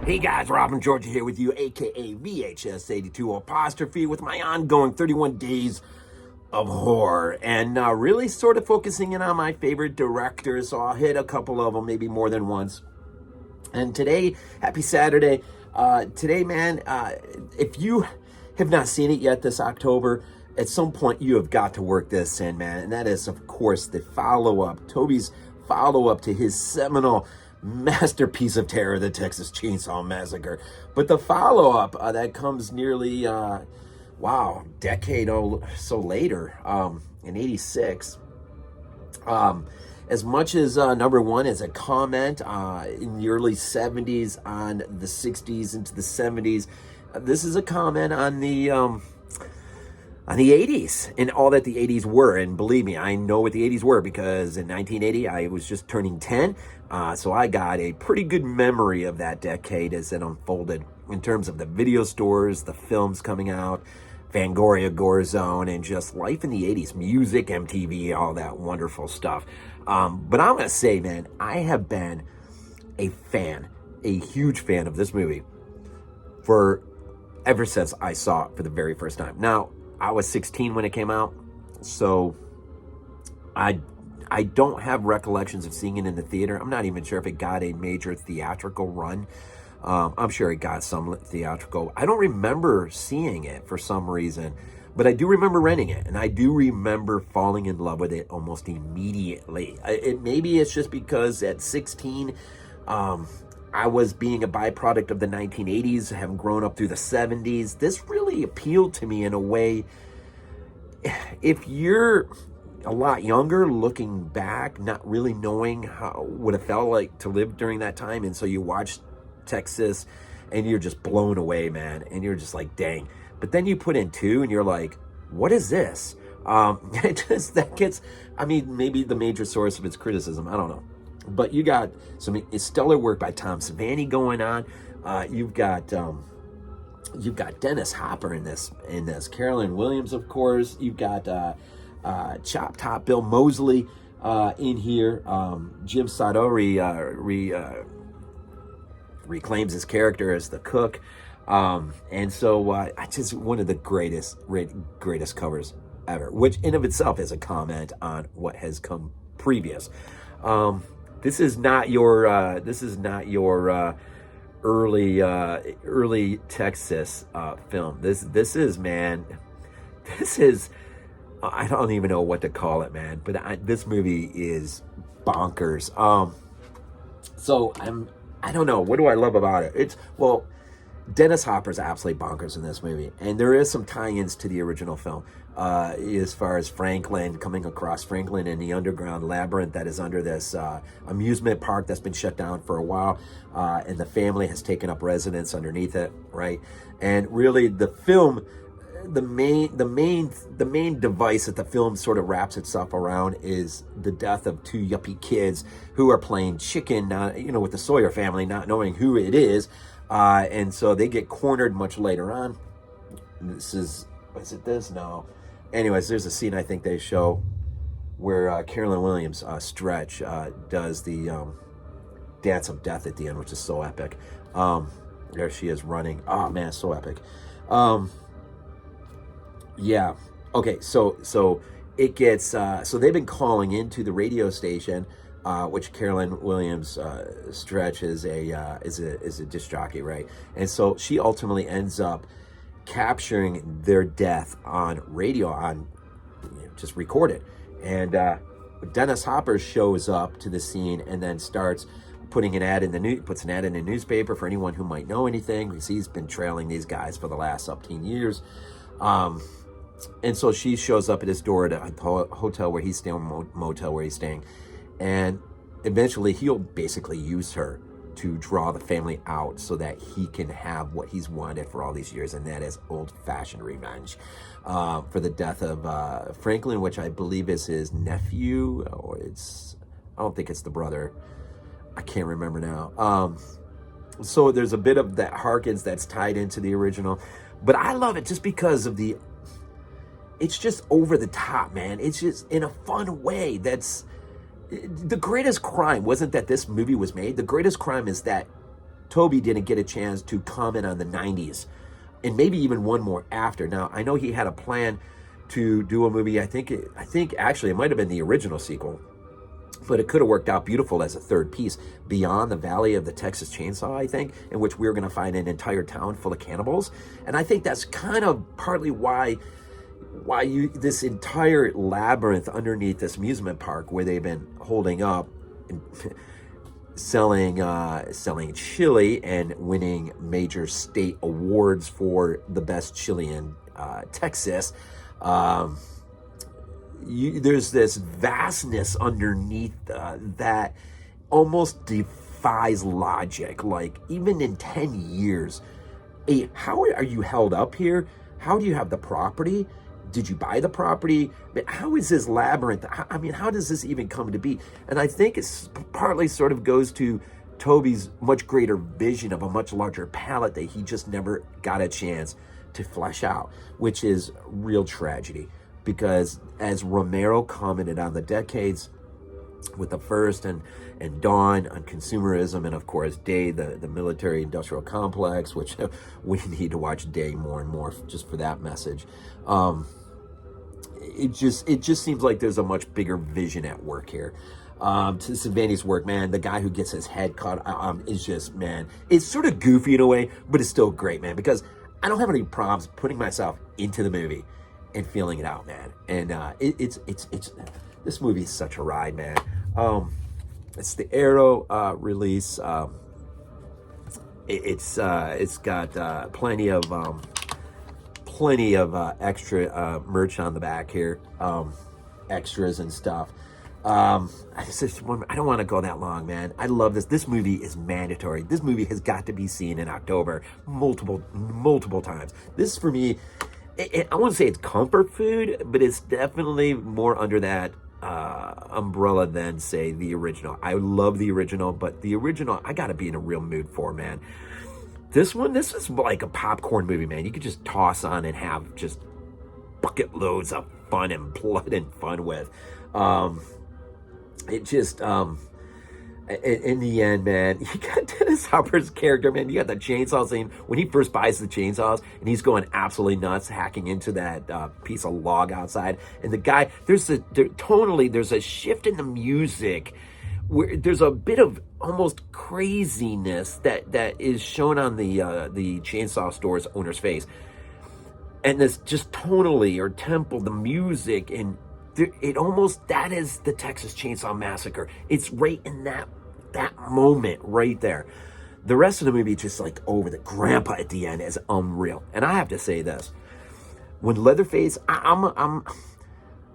Hey guys, Robin Georgia here with you, aka VHS82 apostrophe, with my ongoing 31 days of horror, and really sort of focusing in on my favorite directors. So I'll hit a couple of them, maybe more than once. And today, happy Saturday. Today, man, if you have not seen it yet this October, at some point you have got to work this in, man. And that is, of course, the follow-up, Tobe's follow-up to his seminal masterpiece of terror, the Texas Chainsaw Massacre. But the follow-up that comes nearly, decade or so later, in '86. As much as number one is a comment in the early '70s on the '60s into the '70s, this is a comment on the '80s and all that the '80s were. And believe me, I know what the '80s were, because in 1980 I was just turning 10. So I got a pretty good memory of that decade as it unfolded in terms of the video stores, the films coming out, Fangoria, Gore Zone, and just life in the '80s, music, MTV, all that wonderful stuff. But I'm going to say, man, I have been a huge fan of this movie ever since I saw it for the very first time. Now, I was 16 when it came out, so I don't have recollections of seeing it in the theater. I'm not even sure if it got a major theatrical run. I'm sure it got some theatrical. I don't remember seeing it for some reason, but I do remember renting it, and I do remember falling in love with it almost immediately. Maybe it's just because at 16, I was being a byproduct of the 1980s, having grown up through the 70s. This really appealed to me in a way. If you're a lot younger, looking back, not really knowing what it felt like to live during that time, and so you watch Texas and you're just blown away, man, and you're just like, dang. But then you put in two and you're like, what is this? Maybe the major source of its criticism, I don't know. But you got some stellar work by Tom Savini going on. You've got Dennis Hopper in this. Carolyn Williams, of course. You've got Chop Top Bill Moseley in here. Jim Sato reclaims his character as the cook. And so just one of the greatest covers ever, which in of itself is a comment on what has come previous. This is not your early Texas film. This is I don't even know what to call it, man. But this movie is bonkers. So I don't know. What do I love about it? Dennis Hopper's absolutely bonkers in this movie, and there is some tie-ins to the original film, as far as coming across Franklin in the underground labyrinth that is under this amusement park that's been shut down for a while, and the family has taken up residence underneath it, right? And really, the film, the main device that the film sort of wraps itself around is the death of two yuppie kids who are playing chicken, with the Sawyer family, not knowing who it is. And so they get cornered much later on. Is it this? No. Anyways, there's a scene I think they show where Carolyn Williams, Stretch, does the dance of death at the end, which is so epic. There she is running. Oh man, so epic. Yeah. Okay. So it gets. So they've been calling into the radio station, which Carolyn Williams, Stretch, is a disc jockey, right? And so she ultimately ends up capturing their death on radio, just recorded. And Dennis Hopper shows up to the scene and then starts putting puts an ad in the newspaper for anyone who might know anything, because he's been trailing these guys for the last 18 years. And so she shows up at his door at a hotel where he's staying, motel where he's staying. And eventually he'll basically use her to draw the family out so that he can have what he's wanted for all these years, and that is old-fashioned revenge for the death of Franklin, which I believe is his nephew, or I don't think it's the brother. I can't remember now. So there's a bit of that harkens that's tied into the original. But I love it just because of it's just over the top, man. It's just in a fun way. The greatest crime wasn't that this movie was made. The greatest crime is that Tobe didn't get a chance to comment on the 90s, and maybe even one more after. Now, I know he had a plan to do a movie. I think actually it might have been the original sequel, but it could have worked out beautiful as a third piece, Beyond the Valley of the Texas Chainsaw, I think, in which we're going to find an entire town full of cannibals. And I think that's kind of partly why this entire labyrinth underneath this amusement park where they've been holding up and selling chili and winning major state awards for the best chili in Texas. There's this vastness underneath that almost defies logic. Like, even in 10 years, how are you held up here? How do you have the property? Did you buy the property? How is this labyrinth? I mean, how does this even come to be? And I think it's partly sort of goes to Toby's much greater vision of a much larger palette that he just never got a chance to flesh out, which is real tragedy. Because as Romero commented on the decades with the first and Dawn on consumerism, and of course Day, the military industrial complex, which we need to watch Day more and more just for that message. It just seems like there's a much bigger vision at work here. To Silvani's work, man, the guy who gets his head cut is just, man, it's sort of goofy in a way, but it's still great, man, because I don't have any problems putting myself into the movie and feeling it out, man. And it's this movie is such a ride, man. It's the Arrow release. It's got plenty of extra merch on the back here, extras and stuff. I don't want to go that long, man. I love this. This movie is mandatory. This movie has got to be seen in October multiple times. This, for me, I wouldn't say it's comfort food, but it's definitely more under that umbrella than, say, the original. I love the original, but the original I gotta be in a real mood for, man. This is like a popcorn movie, man. You could just toss on and have just bucket loads of fun and blood and fun with. It just in the end, man, you got Dennis Hopper's character, man. You got the chainsaw scene when he first buys the chainsaws and he's going absolutely nuts, hacking into that piece of log outside. And the guy, tonally, there's a shift in the music where there's a bit of almost craziness that is shown on the chainsaw store's owner's face. And this just tonally or tempo, the music, and it almost, that is the Texas Chainsaw Massacre. It's right in that moment right there. The rest of the movie just like over the grandpa at the end is unreal. And I have to say this, when Leatherface, I'm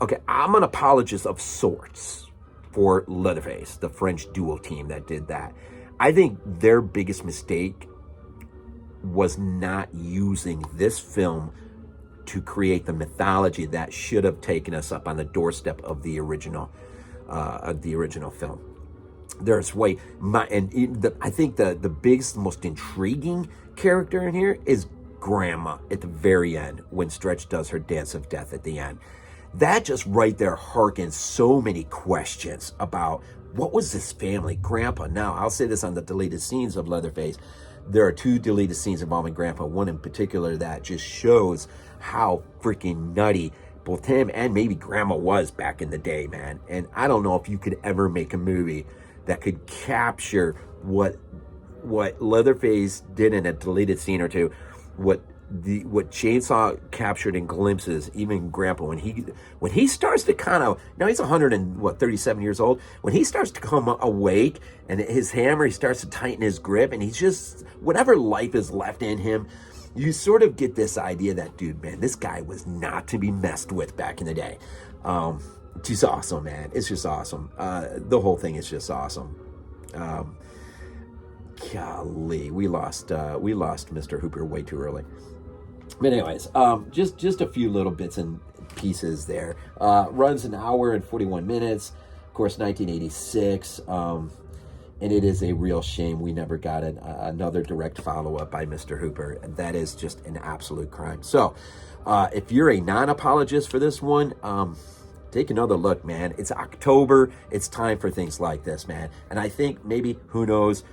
an apologist of sorts for Leatherface, the French duo team that did that. I think their biggest mistake was not using this film to create the mythology that should have taken us up on the doorstep of the original film. There's I think the biggest, most intriguing character in here is Grandma at the very end when Stretch does her dance of death at the end. That just right there harkens so many questions about what was this family, Grandpa. Now, I'll say this on the deleted scenes of Leatherface. There are 2 deleted scenes involving Grandpa, one in particular that just shows how freaking nutty both him and maybe Grandma was back in the day, man. And I don't know if you could ever make a movie that could capture what Leatherface did in a deleted scene or two, what Chainsaw captured in glimpses, even Grandpa, when he starts to kind of, now he's 137 years old, when he starts to come awake and his hammer, he starts to tighten his grip, and he's just, whatever life is left in him, you sort of get this idea that, dude, man, this guy was not to be messed with back in the day. It's just awesome, man. It's just awesome. The whole thing is just awesome. Golly, we lost Mr. Hooper way too early. But anyways, just a few little bits and pieces there. Runs an hour and 41 minutes. Of course, 1986. And it is a real shame we never got another direct follow-up by Mr. Hooper. That is just an absolute crime. So, if you're a non-apologist for this one, take another look, man. It's October. It's time for things like this, man. And I think maybe, who knows,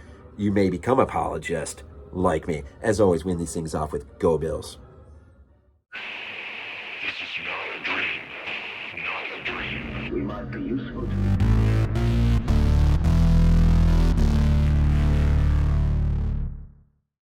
you may become a apologist like me. As always, we end these things off with Go Bills. This is not a dream. Not a dream. We might be useful to